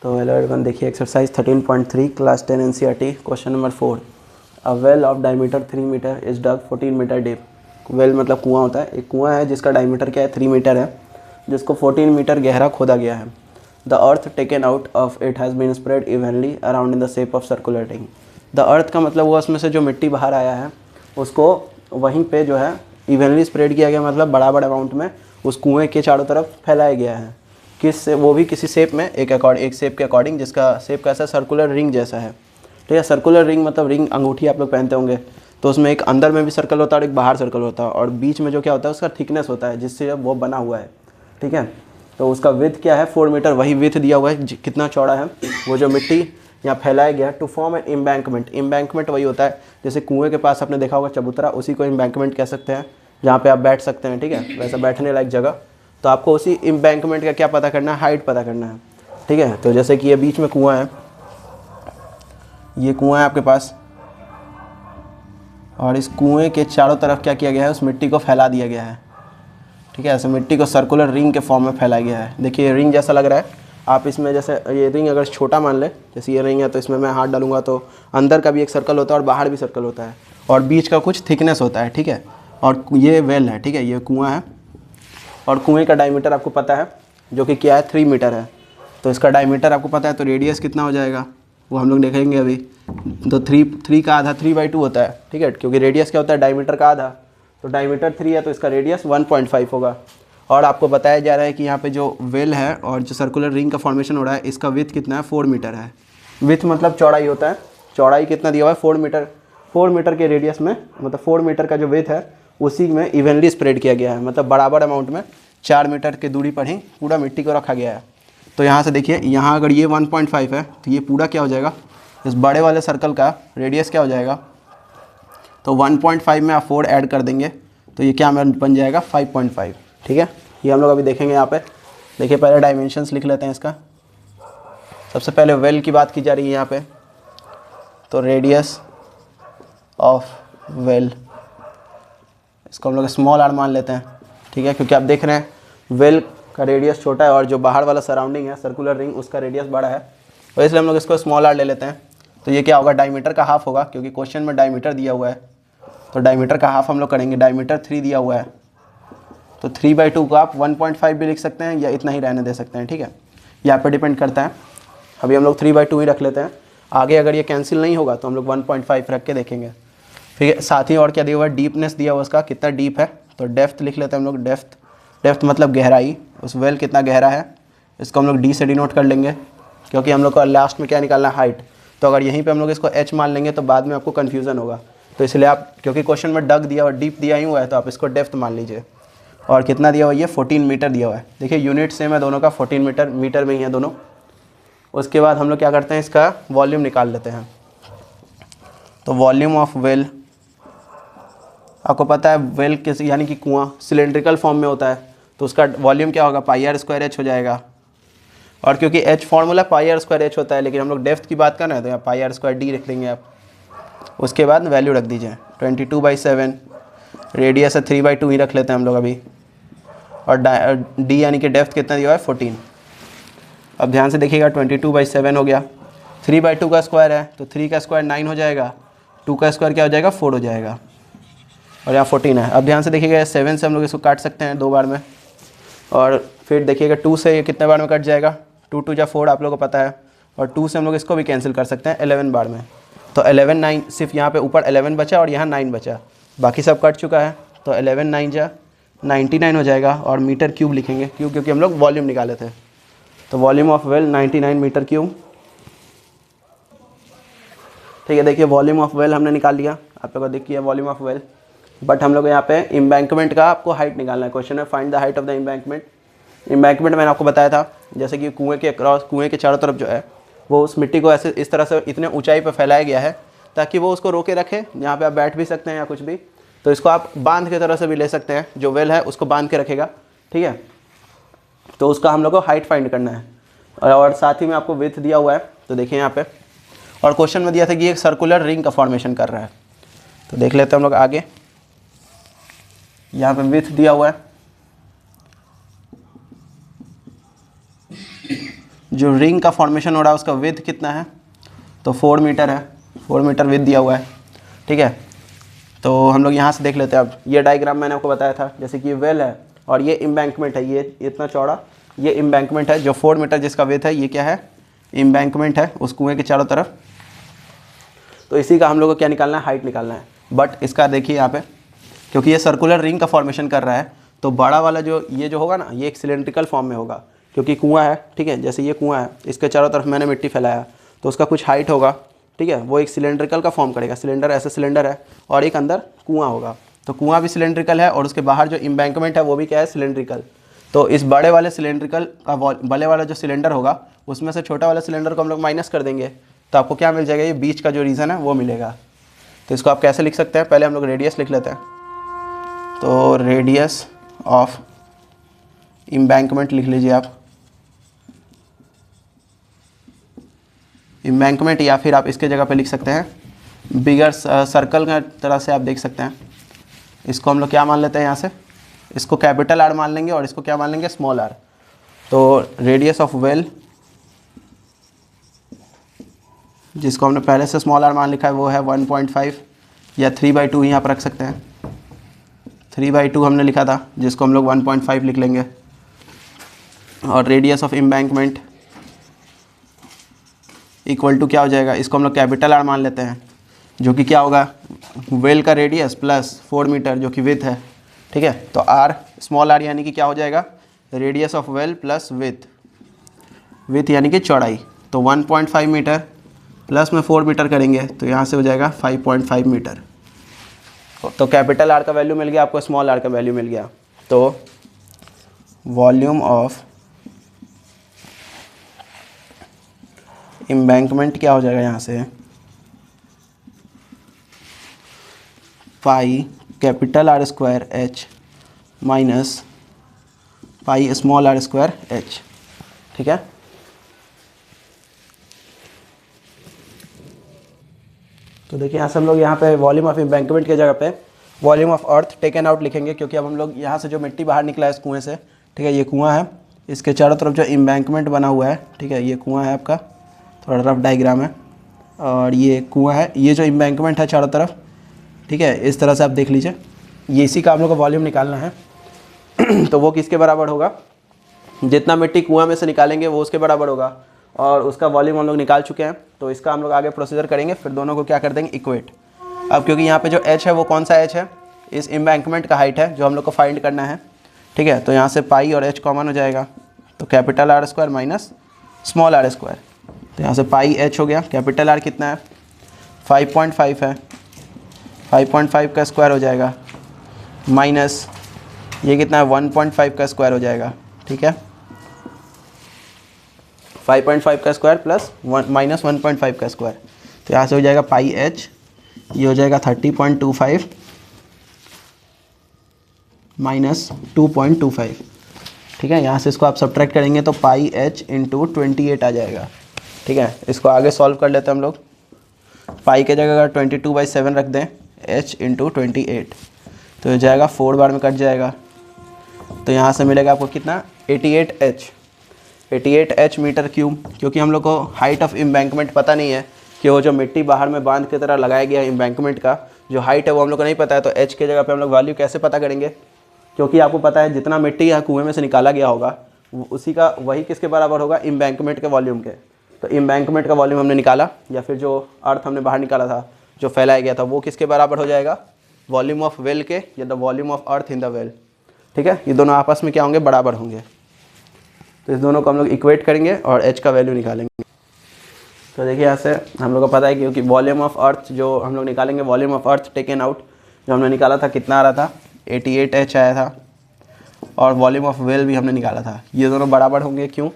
तो hello everyone, देखिए exercise 13.3 class 10 NCERT question number 4। A well of diameter 3 metre is dug 14 metre deep. Well मतलब कुआं होता है, एक कुआं है जिसका डायमीटर क्या है 3 मीटर है, जिसको 14 मीटर गहरा खोदा गया है। The earth taken out of it has been spread evenly around in the shape of circular ring. The earth का मतलब वो उसमें से जो मिट्टी बाहर आया है उसको वहीं पे जो है इवनली स्प्रेड किया गया, मतलब बराबर अमाउंट में उस कुएँ के चारों तरफ फैलाया गया है। किस से, वो भी किसी शेप में, एक शेप के अकॉर्डिंग, जिसका शेप कैसा सर्कुलर रिंग जैसा है। ठीक है, सर्कुलर रिंग मतलब रिंग अंगूठी आप लोग पहनते होंगे, तो उसमें एक अंदर में भी सर्कल होता है और एक बाहर सर्कल होता है, और बीच में जो क्या होता है उसका थिकनेस होता है जिससे वो बना हुआ है। ठीक है, तो उसका विथ क्या है 4 मीटर, वही विथ दिया हुआ है कितना चौड़ा है वो जो मिट्टी यहाँ फैलाया गया। To form an embankment, embankment वही होता है जैसे कुएँ के पास आपने देखा होगा चबूतरा, उसी को एम्बैंकमेंट कह सकते हैं, जहाँ पे आप बैठ सकते हैं। ठीक है, वैसा बैठने लायक जगह। तो आपको उसी एम्बैंकमेंट का क्या पता करना है, हाइट पता करना है। ठीक है, तो जैसे कि ये बीच में कुआं है, ये कुआं है आपके पास, और इस कुएं के चारों तरफ क्या किया गया है, उस मिट्टी को फैला दिया गया है। ठीक है, ऐसे मिट्टी को सर्कुलर रिंग के फॉर्म में फैलाया गया है। देखिए ये रिंग जैसा लग रहा है, आप इसमें जैसे ये रिंग अगर छोटा मान ले, जैसे ये रिंग है, तो इसमें मैं हाथ डालूंगा तो अंदर का भी एक सर्कल होता है और बाहर भी सर्कल होता है, और बीच का कुछ थिकनेस होता है। ठीक है, और ये वेल है। ठीक है, ये कुआँ है और कुएं का डायमीटर आपको पता है जो कि क्या है 3 मीटर है। तो इसका डायमीटर आपको पता है, तो रेडियस कितना हो जाएगा वो हम लोग देखेंगे अभी। तो 3 का आधा 3/2 होता है। ठीक है, क्योंकि रेडियस क्या होता है डायमीटर का आधा, तो डायमीटर 3 है तो इसका रेडियस 1.5 होगा। और आपको बताया जा रहा है कि यहाँ पे जो वेल है और जो सर्कुलर रिंग का फॉर्मेशन हो रहा है, इसका विथ कितना है 4 मीटर है। विथ मतलब चौड़ाई होता है, चौड़ाई कितना दिया हुआ है 4 मीटर। 4 मीटर के रेडियस में, मतलब 4 मीटर का जो विथ है उसी में इवनली स्प्रेड किया गया है, मतलब बराबर अमाउंट में 4 मीटर की दूरी पर ही पूरा मिट्टी को रखा गया है। तो यहाँ से देखिए, यहाँ अगर ये 1.5 है तो ये पूरा क्या हो जाएगा, इस बड़े वाले सर्कल का रेडियस क्या हो जाएगा, तो 1.5 में आप 4 ऐड कर देंगे तो ये क्या बन जाएगा 5.5। ठीक है, ये हम लोग अभी देखेंगे। यहाँ पे देखिए पहले डायमेंशंस लिख लेते हैं इसका। सबसे पहले वेल की बात की जा रही है यहाँ पे, तो रेडियस ऑफ वेल, इसको हम लोग स्मॉल आर मान लेते हैं। ठीक है, क्योंकि आप देख रहे हैं वेल का रेडियस छोटा है और जो बाहर वाला सराउंडिंग है सर्कुलर रिंग उसका रेडियस बड़ा है, तो इसलिए हम लोग इसको स्मॉल आर ले लेते हैं। तो ये क्या होगा, डायमीटर का हाफ होगा, क्योंकि क्वेश्चन में डायमीटर दिया हुआ है, तो डायमीटर का हाफ हम लोग करेंगे। डायमीटर 3 दिया हुआ है, तो 3/2 को आप 1.5 भी लिख सकते हैं या इतना ही रहने दे सकते हैं। ठीक है, यहाँ पर डिपेंड करता है। अभी हम लोग 3/2 ही रख लेते हैं, आगे अगर ये कैंसिल नहीं होगा तो हम लोग 1.5 रख के देखेंगे। ठीक है, साथ ही और क्या दिया हुआ है, डीपनेस दिया हुआ उसका कितना डीप है, तो डेप्थ लिख लेते हैं हम लोग। डेप्थ मतलब गहराई, उस वेल कितना गहरा है, इसको हम लोग डी से डिनोट कर लेंगे, क्योंकि हम लोग को लास्ट में क्या निकालना है, हाइट। तो अगर यहीं पे हम लोग इसको एच मान लेंगे तो बाद में आपको कन्फ्यूज़न होगा, तो इसलिए आप, क्योंकि क्वेश्चन में डग दिया हुआ, डीप दिया ही हुआ है, तो आप इसको डेप्थ मान लीजिए। और कितना दिया हुआ है, ये 14 मीटर दिया हुआ है। देखिए यूनिट सेम है दोनों का, 14 मीटर, मीटर में ही है दोनों। उसके बाद हम लोग क्या करते हैं, इसका वॉल्यूम निकाल लेते हैं। तो वॉल्यूम ऑफ वेल, आपको पता है वेल किस, यानी कि कुआं सिलेंड्रिकल फॉर्म में होता है, तो उसका वॉल्यूम क्या होगा, πr² h हो जाएगा। और क्योंकि h फॉर्मूला πr² h होता है, लेकिन हम लोग डेप्थ की बात कर रहे हैं तो यहाँ πr² d रख देंगे आप। उसके बाद वैल्यू रख दीजिए 22/7, रेडियस है 3/2 ही रख लेते हैं हम लोग अभी, और d यानी कि डेप्थ कितना दिया हुआ है 14। अब ध्यान से देखिएगा, 22/7 हो गया, 3/2 का स्क्वायर है तो 3 का स्क्वायर 9 हो जाएगा, 2 का स्क्वायर क्या हो जाएगा 4 हो जाएगा, और यहाँ 14 है। अब ध्यान से देखिएगा, 7 से हम लोग इसको काट सकते हैं 2 बार में, और फिर देखिएगा 2 से ये कितने बार में कट जाएगा, 2 2 जा 4 आप लोगों को पता है, और 2 से हम लोग इसको भी कैंसिल कर सकते हैं 11 बार में। तो 11 9, सिर्फ यहाँ पे ऊपर 11 बचा और यहाँ 9 बचा, बाकी सब कट चुका है, तो 11 9 जा 99 हो जाएगा। और मीटर क्यूब लिखेंगे, क्यों, क्योंकि हम लोग वॉल्यूम निकाले थे, तो volume of well 99 metre cube. ठीक है, देखिए वॉल्यूम ऑफ वेल हमने निकाल लिया, आप लोगों को देखिए वॉल्यूम ऑफ वेल। बट हम लोग यहाँ पे एम्बैंकमेंट का आपको हाइट निकालना है, क्वेश्चन है find the height of the embankment. Embankment मैंने आपको बताया था, जैसे कि कुएं के क्रॉस, कुएं के चारों तरफ जो है वो उस मिट्टी को ऐसे इस तरह से इतने ऊंचाई पर फैलाया गया है ताकि वो उसको रोके रखे, यहाँ पे आप बैठ भी सकते हैं या कुछ भी, तो इसको आप बांध की तरह से भी ले सकते हैं, जो वेल है उसको बांध के रखेगा। ठीक है, तो उसका हम लोग को हाइट फाइंड करना है, और साथ ही में आपको विथ दिया हुआ है। तो देखिए यहाँ पे, और क्वेश्चन में दिया था कि एक सर्कुलर रिंग का फॉर्मेशन कर रहा है, तो देख लेते हैं हम लोग आगे। यहाँ पे विथ दिया हुआ है, जो रिंग का फॉर्मेशन हो रहा है उसका विड्थ कितना है, तो 4 मीटर है, 4 मीटर विड्थ दिया हुआ है, ठीक है। तो हम लोग यहाँ से देख लेते हैं। अब ये डायग्राम मैंने आपको बताया था, जैसे कि ये वेल है और ये एम्बैंकमेंट है, ये इतना चौड़ा ये एम्बैंकमेंट है, जो 4 मीटर जिसका विड्थ है, ये क्या है, एम्बैंकमेंट है उस कुएँ के चारों तरफ। तो इसी का हम लोग को क्या निकालना है, हाइट निकालना है। बट इसका देखिए यहाँ पे, क्योंकि ये सर्कुलर रिंग का फॉर्मेशन कर रहा है, तो बड़ा वाला जो ये जो होगा ना, ये एक सिलेंड्रिकल फॉर्म में होगा, क्योंकि कुआं है, ठीक है। जैसे ये कुआं है, इसके चारों तरफ मैंने मिट्टी फैलाया, तो उसका कुछ हाइट होगा, ठीक है, वो एक सिलेंड्रिकल का फॉर्म करेगा। सिलेंडर ऐसे सिलेंडर है और एक अंदर कुआं होगा, तो कुआं भी सिलेंड्रिकल है और उसके बाहर जो एम्बैंकमेंट है वो भी क्या है, सिलेंड्रिकल। तो इस बड़े वाले सिलेंड्रिकल का बड़े वाला जो सिलेंडर होगा उसमें से छोटा वाला सिलेंडर को हम लोग माइनस कर देंगे, तो आपको क्या मिल जाएगा, ये बीच का जो रीज़न है वो मिलेगा। तो इसको आप कैसे लिख सकते हैं, पहले हम लोग रेडियस लिख लेते हैं। तो रेडियस ऑफ एम्बैंकमेंट लिख लीजिए आप, एम्बैंकमेंट, या फिर आप इसके जगह पे लिख सकते हैं बिगर सर्कल का तरह से आप देख सकते हैं। इसको हम लोग क्या मान लेते हैं यहाँ से, इसको कैपिटल आर मान लेंगे और इसको क्या मान लेंगे, स्मॉल आर। तो रेडियस ऑफ वेल, जिसको हमने पहले से स्मॉल आर मान लिखा है, वो है 1.5 या 3/2 यहाँ पर रख सकते हैं। 3/2 हमने लिखा था, जिसको हम लोग 1.5 लिख लेंगे। और radius of embankment equal to क्या हो जाएगा, इसको हम लोग कैपिटल आर मान लेते हैं, जो कि क्या होगा, वेल का रेडियस प्लस 4 मीटर जो कि विथ है, ठीक है। तो आर स्मॉल आर यानी कि क्या हो जाएगा, radius of well plus with यानी कि चौड़ाई। तो 1.5 मीटर प्लस में 4 मीटर करेंगे तो यहाँ से हो जाएगा 5.5 मीटर। तो कैपिटल आर का वैल्यू मिल गया आपको, स्मॉल आर का वैल्यू मिल गया। तो वॉल्यूम ऑफ एम्बैंकमेंट क्या हो जाएगा यहाँ से, pi capital R square H minus pi small R square H, ठीक है। तो देखिए यहाँ से हम लोग यहाँ पे वॉल्यूम ऑफ एम्बैंकमेंट की जगह पे volume of earth taken out लिखेंगे, क्योंकि अब हम लोग यहाँ से जो मिट्टी बाहर निकला है इस कुएँ से, ठीक है, ये कुआँ है, इसके चारों तरफ जो एम्बैंकमेंट बना हुआ है, ठीक है, ये कुआँ है आपका, थोड़ा रफ डायग्राम है, और ये कुआँ है, ये जो एम्बैंकमेंट है चारों तरफ, ठीक है, इस तरह से आप देख लीजिए। ये इसी का आप लोग को वॉल्यूम निकालना है। तो वो किसके बराबर होगा, जितना मिट्टी कुआं में से निकालेंगे वो उसके बराबर होगा, और उसका वॉल्यूम हम लोग निकाल चुके हैं। तो इसका हम लोग आगे प्रोसीजर करेंगे, फिर दोनों को क्या कर देंगे, इक्वेट। अब क्योंकि यहाँ पे जो एच है वो कौन सा एच है, इस एम्बैंकमेंट का हाइट है जो हम लोग को फाइंड करना है, ठीक है। तो यहाँ से पाई और एच कॉमन हो जाएगा, तो capital R square minus small R square. तो यहाँ से पाई एच हो गया, कैपिटल आर कितना है 5.5 है, 5.5 का स्क्वायर हो जाएगा, माइनस ये कितना है 1.5 का स्क्वायर हो जाएगा, ठीक है। 5.5 का स्क्वायर प्लस माइनस 1.5 का स्क्वायर, तो यहाँ से हो जाएगा पाई एच, ये हो जाएगा 30.25 माइनस 2.25, ठीक है। यहाँ से इसको आप सब्ट्रैक्ट करेंगे तो पाई एच इंटू 28 आ जाएगा, ठीक है। इसको आगे सॉल्व कर लेते हैं हम लोग। पाई के जगह अगर 22/7 रख दें, h इंटू 28, तो हो जाएगा 4 बार में कट जाएगा, तो यहाँ से मिलेगा आपको कितना 88h मीटर क्यूब। क्योंकि हम लोग को हाइट ऑफ एम्बैंकमेंट पता नहीं है कि वो जो मिट्टी बाहर में बांध की तरह लगाया गया है एम्बैंकमेंट का जो हाइट है वो हम लोग को नहीं पता है, तो h के जगह पे हम लोग वैल्यू कैसे पता करेंगे, क्योंकि आपको पता है जितना मिट्टी यहाँ कुएं में से निकाला गया होगा उसी का वही किसके बराबर होगा, एम्बैंकमेंट के वॉल्यूम के। तो एम्बैंकमेंट का वॉल्यूम हमने निकाला, या फिर जो अर्थ हमने बाहर निकाला था जो फैलाया गया था वो किसके बराबर हो जाएगा, वॉल्यूम ऑफ वेल के, या the volume of earth in the well, ठीक है। ये दोनों आपस में क्या होंगे, बराबर होंगे। तो इस दोनों को हम लोग इक्वेट करेंगे और h का वैल्यू निकालेंगे। तो देखिए यहाँ से हम लोग को पता है क्योंकि वॉल्यूम ऑफ अर्थ जो हम लोग निकालेंगे, volume of earth taken out जो हमने निकाला था कितना आ रहा था 88h आया था, और वॉल्यूम ऑफ वेल भी हमने निकाला था। ये दोनों बराबर होंगे, क्यों,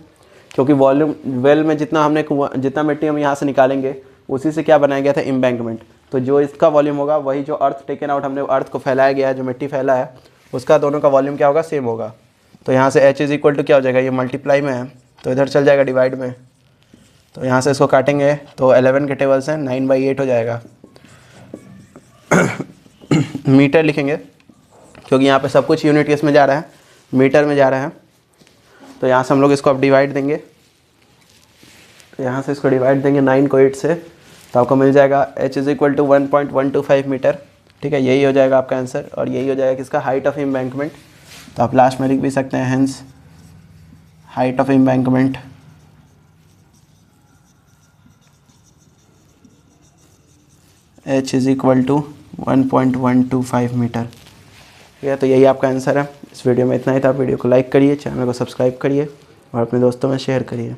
क्योंकि वॉल्यूम वेल में जितना मिट्टी हम यहाँ से निकालेंगे उसी से क्या बनाया गया था, एम्बैंकमेंट। तो जो इसका वॉल्यूम होगा वही जो अर्थ टेकन आउट हमने अर्थ को फैलाया गया है, जो मिट्टी फैला है उसका दोनों का वॉल्यूम क्या होगा, सेम होगा। तो यहाँ से h इज इक्वल टू क्या हो जाएगा, ये मल्टीप्लाई में है तो इधर चल जाएगा डिवाइड में, तो यहाँ से इसको काटेंगे तो 11 के टेबल से 9/8 हो जाएगा। मीटर लिखेंगे क्योंकि यहाँ पे सब कुछ यूनिट किस में जा रहा है, मीटर में जा रहा है। तो यहाँ से हम लोग इसको अब डिवाइड देंगे, यहाँ से इसको डिवाइड देंगे 9 को 8 से, तो आपको मिल जाएगा h is equal to 1.125 metre. ठीक है, यही हो जाएगा आपका आंसर, और यही हो जाएगा किसका, हाइट ऑफ एम्बैंकमेंट। तो आप लास्ट में लिख भी सकते हैं hence height of embankment h is equal to 1.125 metre. ठीक है, तो यही आपका आंसर है। इस वीडियो में इतना ही था। वीडियो को लाइक करिए, चैनल को सब्सक्राइब करिए और अपने दोस्तों में शेयर करिए।